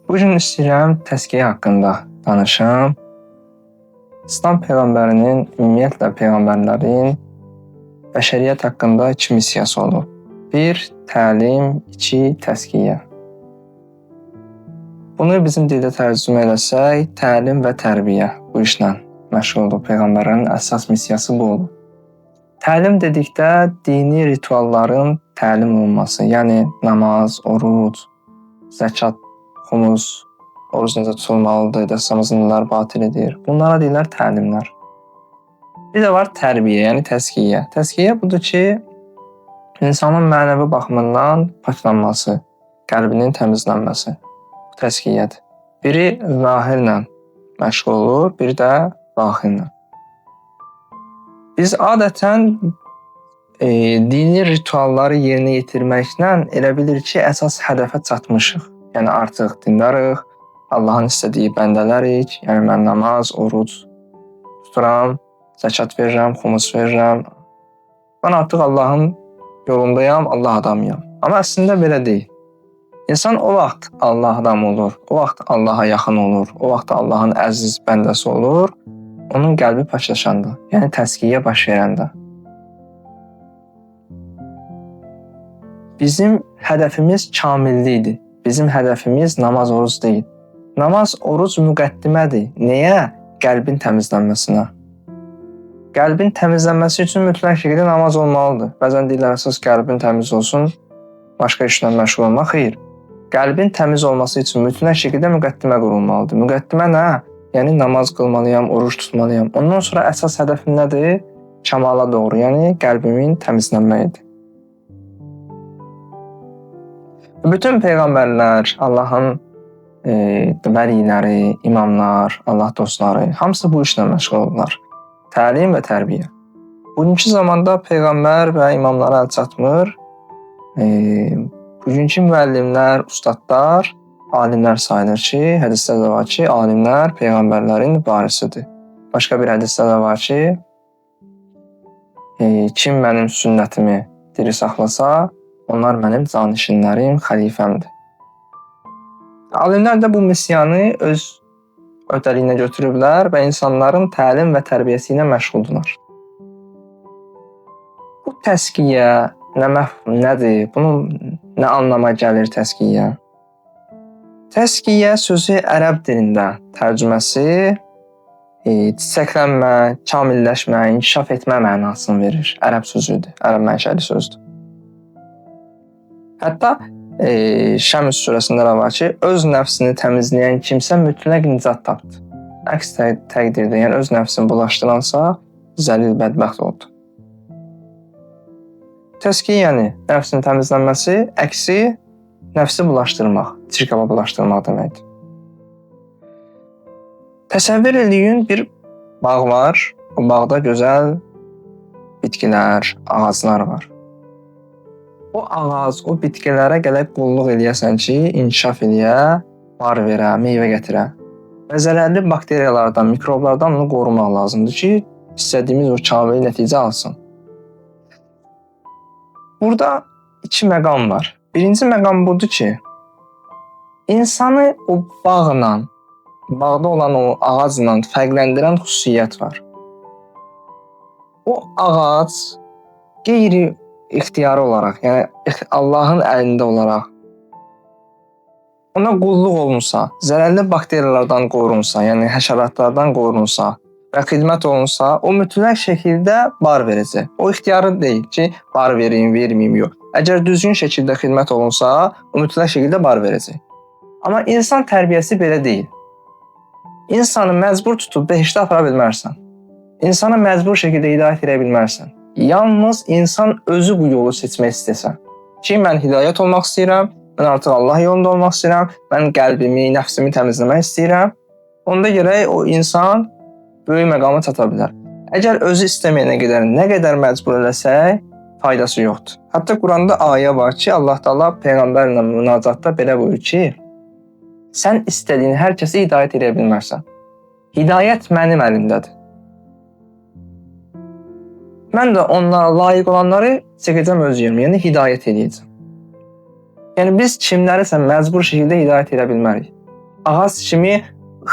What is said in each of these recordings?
Bu gün istəyirəm təzkiyə haqqında danışım. İslam peyğəmbərinin, ümumiyyətlə peyğəmbərlərin bəşəriyyət haqqında 2 missiyası olub. 1. Təlim, 2. Təzkiyə. Bunu bizim dildə tərcümə eləsək, təlim və tərbiyə bu işlə məşğul olub. Peyğəmbərlərin əsas missiyası bu olub. Təlim dedikdə dini ritualların təlim olunması, yəni namaz, oruc, zəkat, xumus, oruc necə tutulmalıdır, dəstəmazın nələr batil edir. Bunlara deyirlər təlimlər. Bir də var tərbiyə, yəni təzkiyə. Təzkiyə budur ki, insanın mənəvi baxımından paklanması, qəlbinin təmizlənməsi. Bu təzkiyədir. Biri zahirlə məşğul olur, biri də daxillə. Biz adətən dini ritualları yerinə yetirməklə elə bilir ki, əsas hədəfə çatmışıq. Yəni artıq dindarıq, Allahın istədiyi bəndələrik. Yəni mən namaz, oruc tuturam, zəkat verirəm, xumus verirəm. Mən artıq Allahın yolundayam, Allah adamıyam. Amma əslində belə deyil. İnsan o vaxt Allah adamı olur, o vaxt Allaha yaxın olur, o vaxt Allahın əziz bəndəsi olur, onun qəlbi paklaşanda, yəni təzkiyə baş verəndə. Bizim hədəfimiz kamillikdir. Bizim hədəfimiz namaz, oruc deyil. Namaz, oruc müqəddimədir. Nəyə? Qəlbin təmizlənməsinə. Qəlbin təmizlənməsi üçün mütləq şəkildə namaz olmalıdır. Bəzən deyirlər, əsas qəlbin təmiz olsun, başqa işlə məşğul olmaq. Xeyr. Qəlbin təmiz olması üçün mütləq şəkildə müqəddimə qurulmalıdır. Müqəddimə nə? Yəni namaz qılmalıyam, oruc tutmalıyam. Ondan sonra əsas hədəfim nədir? Kamala doğru, yəni qəlbimin təmizlənməyidir. Bütün peyğəmbərlər, Allahın vəliləri, imamlar, Allah dostları, hamısı bu işlə məşğul olurlar. Təlim və tərbiyə. Bugünkü zamanda peyğəmbər və imamlara əl çatmır. Bugünkü müəllimlər, ustadlar, alimlər sayılır ki, hədisdə də var ki, alimlər peyğəmbərlərin varisidir. Başqa bir hədisdə də var ki, kim mənim sünnətimi diri saxlasa, onlar mənim canişinlərim, xəlifəmdir. Alimlər də bu missiyanı öz öhdəliyinə götürüblər və insanların təlim və tərbiyəsi ilə məşğuldurlar. Bu təzkiyə nədir? Bunun nə anlama gəlir təzkiyə? Təzkiyə sözü ərəb dilində tərcüməsi çiçəklənmə, kamilləşmə, inkişaf etmə mənasını verir. Ərəb sözüdür, ərəb mənşəli sözdür. Hətta Şəms surəsində də var ki, öz nəfsini təmizləyən kimsə mütləq nicat tapdı. Əks təqdirdə, yəni öz nəfsini bulaşdıransa, zəlil bədbəxt oldu. Təzkiyə, yəni nəfsin təmizlənməsi, əksi nəfsi bulaşdırmaq, çirkaba bulaşdırmaq deməkdir. Təsəvvür eləyin, bir bağ var, o bağda gözəl bitkilər, ağaclar var. O ağac, o bitkilərə gələk qulluq eləyəsən ki, inkişaf eləyə, bar verə, meyvə gətirə. Və zərərli bakteriyalardan, mikroblardan onu qorumaq lazımdır ki, istədiyimiz o kamil nəticə alsın. Burada 2 məqam var. Birinci məqam budur ki, insanı o bağla, bağda olan o ağacla fərqləndirən xüsusiyyət var. O ağac qeyri-ixtiyari olaraq, yəni Allahın əlində olaraq ona qulluq olunsa, zərərli bakteriyalardan qorunsa, yəni həşəratlardan qorunsa və xidmət olunsa, o mütləq şəkildə bar verəcək. O ixtiyarı deyil ki, bar vereyim, verməyim, yox. Əgər düzgün şəkildə xidmət olunsa, o mütləq şəkildə bar verəcək. Amma insan tərbiyəsi belə deyil. İnsanı məcbur tutub behiştə apara bilmərsən. İnsana məcbur şəkildə hidayət edə bilmərsən. Yalnız insan özü bu yolu seçmək istəsən. Ki, mən hidayət olmaq istəyirəm, mən artıq Allah yolunda olmaq istəyirəm, mən qəlbimi, nəfsimi təmizləmək istəyirəm. Onda gərək o insan böyük məqama çata bilər. Əgər özü istəməyənə qədər, nə qədər məcbur eləsək, faydası yoxdur. Hətta Quranda ayə var ki, Allah Taala peyğəmbərlə münacatda belə buyurur ki, sən istədiyin hər kəsə hidayət edə bilmərsən. Hidayət mənim əlimdədir. Mən də onlara layiq olanları çəkəcəm öz yerimə, yəni hidayət edəcəm. Yəni biz kimlərisə məcbur şəkildə hidayət edə bilmərik. Ağac kimi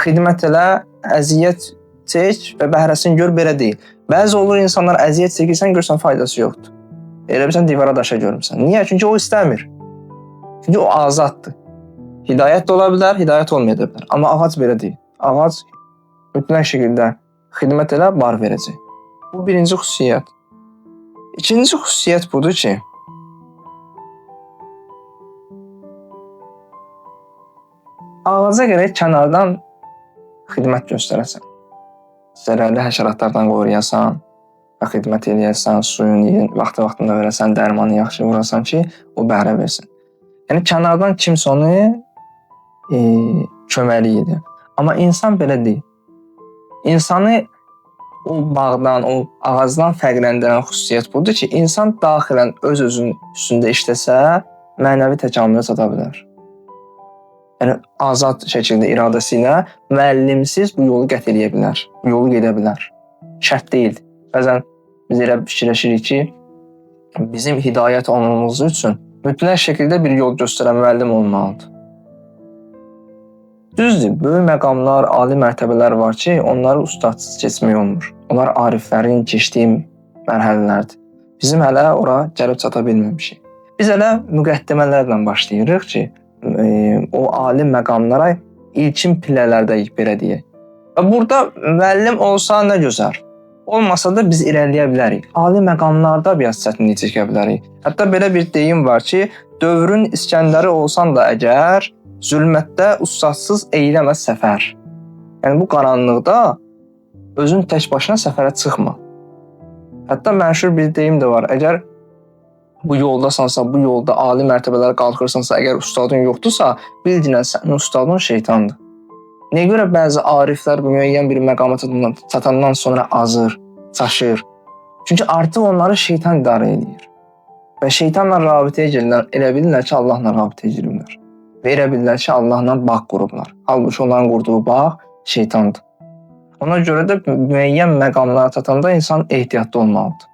xidmət elə, əziyyət çək və bəhrəsini gör, belə deyil. Bəzi olur insanlar əziyyət çəkirsən, görsən faydası yoxdur. Elə bilsən divara daşa görmüsən. Niyə? Çünki o istəmir. Çünki o azaddır. Hidayət də ola bilər, hidayət olmaya da bilər. Amma ağac belə deyil. Ağac mütləq şəkildə xidmət elə, bar verəcək. Bu birinci xüsusiyyət. İkinci xüsusiyyət budur ki, ağaca gərək kənardan xidmət göstərəsən. Zərərli həşəratlardan qoruyasan və xidmət eləyəsən, suyun vaxtında verəsən, dərmanı yaxşı vurasan ki, o bəhrə versin. Yəni kənardan kimsə onu köməlik edir. Amma insan belə deyil. İnsanı o bağdan, o ağacdan fərqləndirən xüsusiyyət budur ki, insan daxilən öz-özünün üstündə işləsə, mənəvi təkamülə çata bilər. Yəni azad şəkildə iradəsi ilə müəllimsiz bu yolu qət eləyə bilər, bu yolu gedə bilər. Şərt deyil. Bəzən biz elə fikirləşirik ki, bizim hidayət olmamız üçün mütləq şəkildə bir yol göstərən müəllim olmalıdır. Düzdür, böyük məqamlar, ali mərtəbələr var ki, onları ustadsız keçmək olmur. Onlar ariflərin keçdiyi mərhələlərdir. Bizim hələ ora gəlib çata bilməmişik. Biz hələ müqəddimələrlə başlayırıq ki, o ali məqamlara ilkin pillələrdəyik, belə deyək. Və burada müəllim olsa nə gözəl. Olmasa da biz irəliyə bilərik. Ali məqamlarda biraz çətinlik çəkə bilərik. Hətta belə bir deyim var ki, dövrün İskəndəri olsan da əgər, zülmətdə ustadsız eyləməz səfər. Yəni bu qaranlıqda özün tək başına səfərə çıxma. Hətta məşhur bir deyim də var. Əgər bu yoldasansa, bu yolda ali mərtəbələrə qalxırsansa, əgər ustadın yoxdursa, bilginən sənin ustadın şeytandır. Nəyə görə bəzi ariflər müəyyən bir məqama çatandan sonra azır, çaşır? Çünki artıq onları şeytan idarə edir. Və şeytanla rabitəyə gəlirlər, elə bilirlər ki, Allahla rabitəyə girirlər. Və elə bilirlər ki, Allahla bağ qurublar. Halbuki onların qurduğu bağ şeytandır. Ona görə də müəyyən məqamlara çatanda insan ehtiyatlı olmalıdır.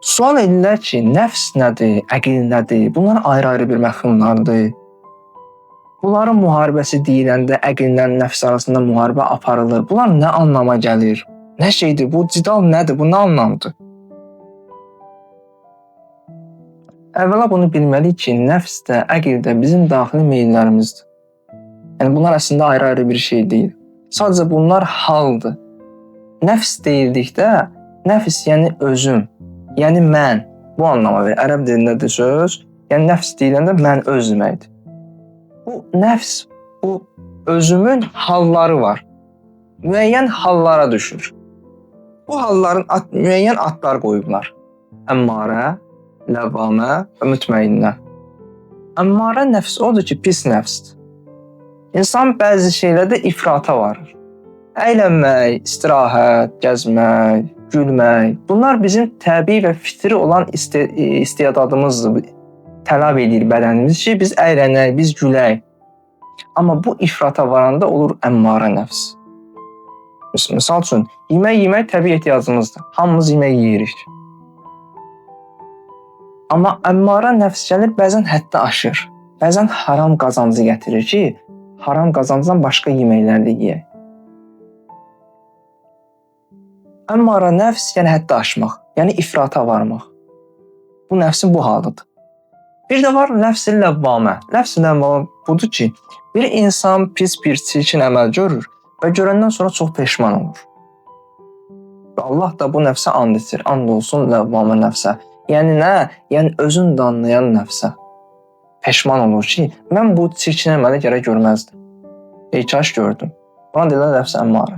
Sual edirlər ki, nəfs nədir, əqil nədir? Bunlar ayrı-ayrı bir məfhumlardır. Bunların müharibəsi deyiləndə əqillə nəfs arasında müharibə aparılır. Bunlar nə anlama gəlir? Nə şeydir? Bu cidal nədir? Bu nə anlamdır? Əvvəla bunu bilməliyik ki, nəfs də, əqil də bizim daxili meyillərimizdir. Yəni bunlar əslində ayrı-ayrı bir şey deyil. Sadəcə bunlar haldır. Nəfs deyildikdə, nəfs yəni özüm, yəni mən bu anlama verir. Ərəb dilindədir söz. Yəni nəfs deyiləndə mən öz deməkdir. Bu nəfs, bu özümün halları var. Müəyyən hallara düşür. Bu halların müəyyən adlar qoyublar. Əmmarə, ləvvamə və mütməinnə. Əmmarə nəfs odur ki, pis nəfsdir. İnsan bəzi şeylərdə ifrata varır. Əylənmək, istirahət, gəzmək, gülmək. Bunlar bizim təbii və fitri olan istedadımızdır. Tələb edir bədənimiz ki, biz əylənək, biz gülək. Amma bu ifrata varanda olur əmmarə nəfs. Misal üçün, yemək təbii ehtiyacımızdır. Hamımız yemək yeyirik. Amma əmmarə nəfs gəlir, bəzən həddə aşır. Bəzən haram qazancı gətirir ki, haram qazancdan başqa yeməklər də yeyək. Əmmarə nəfs yəni həddə aşmaq, yəni ifrata varmaq. Bu nəfsin bu halıdır. Bir də var nəfs-i ləvvamə. Nəfs-i ləvvamə budur ki, bir insan pis bir çirkin əməl görür və görəndən sonra çox peşman olur. Və Allah da bu nəfsə and içir. And olsun ləvvamə nəfsə. Yəni nə? Yəni özün danlayan nəfsə. Peşman olur ki, mən bu çirkin əməli gərək görməzdim. Kaş gördüm. Buna deyirlər nəfs əmmarə.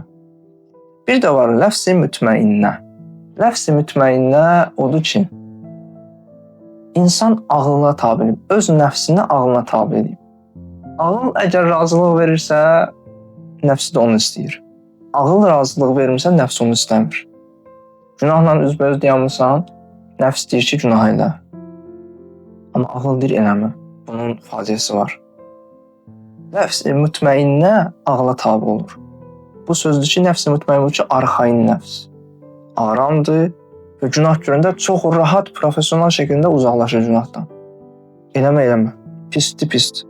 Bir də var ləfs-i mütməinnə. Ləfs-i mütməinnə odur ki, insan ağlına tabi edib, öz nəfsini ağlına tabi edib. Ağıl əgər razılıq verirsə, nəfsi də onu istəyir. Ağıl razılıq vermirsə, nəfs onu istəmir. Günahla üzbəüz dayanmırsan, nəfs deyir ki, günah elə. Amma ağıl deyir eləmə. Bunun faciəsi var. Nəfs-i mütməinnə ağla tabi olur. Bu sözdür ki, nəfs-i mütməinnə olur ki, arxain nəfs. Aramdır və günah görəndə çox rahat, profesional şəkildə uzaqlaşır günahdan. Eləmə. Pisdir, pisdir.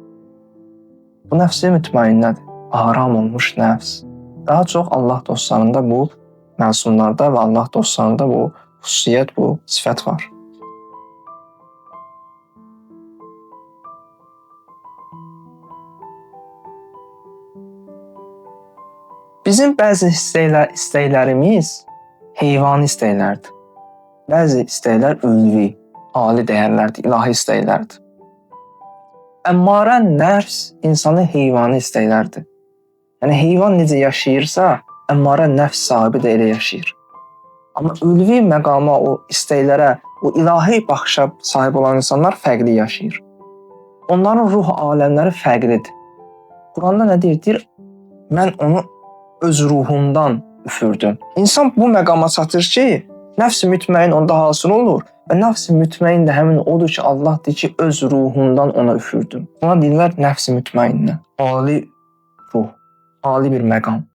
Bu nəfsi mütmainnədir. Aram olmuş nəfs. Daha çox Allah dostlarında bu məsumlarda və Allah dostlarında bu xüsusiyyət, bu sifət var. Bizim bəzi istəklərimiz heyvani istəklərdir. Bəzi istəklər ülvi, ali dəyərlərdir, ilahi istəklərdir. Əmmarə nəfs insanın heyvani istəklərdir. Yəni heyvan necə yaşayırsa, əmmarə nəfs sahibi də elə yaşayır. Amma ülvi məqama, o istəklərə, o ilahi baxışa sahib olan insanlar fərqli yaşayır. Onların ruh aləmləri fərqlidir. Quranda nə deyir? Deyir, mən onu öz ruhumdan üfürdüm. İnsan bu məqama çatır ki, nəfs-i mütməin onda hasıl olur və nəfs-i mütməin də həmin odur ki, Allah deyir ki, öz ruhundan ona üfürdüm. Ona deyirlər nəfs-i mütməinnə. Ali ruh, ali bir məqam.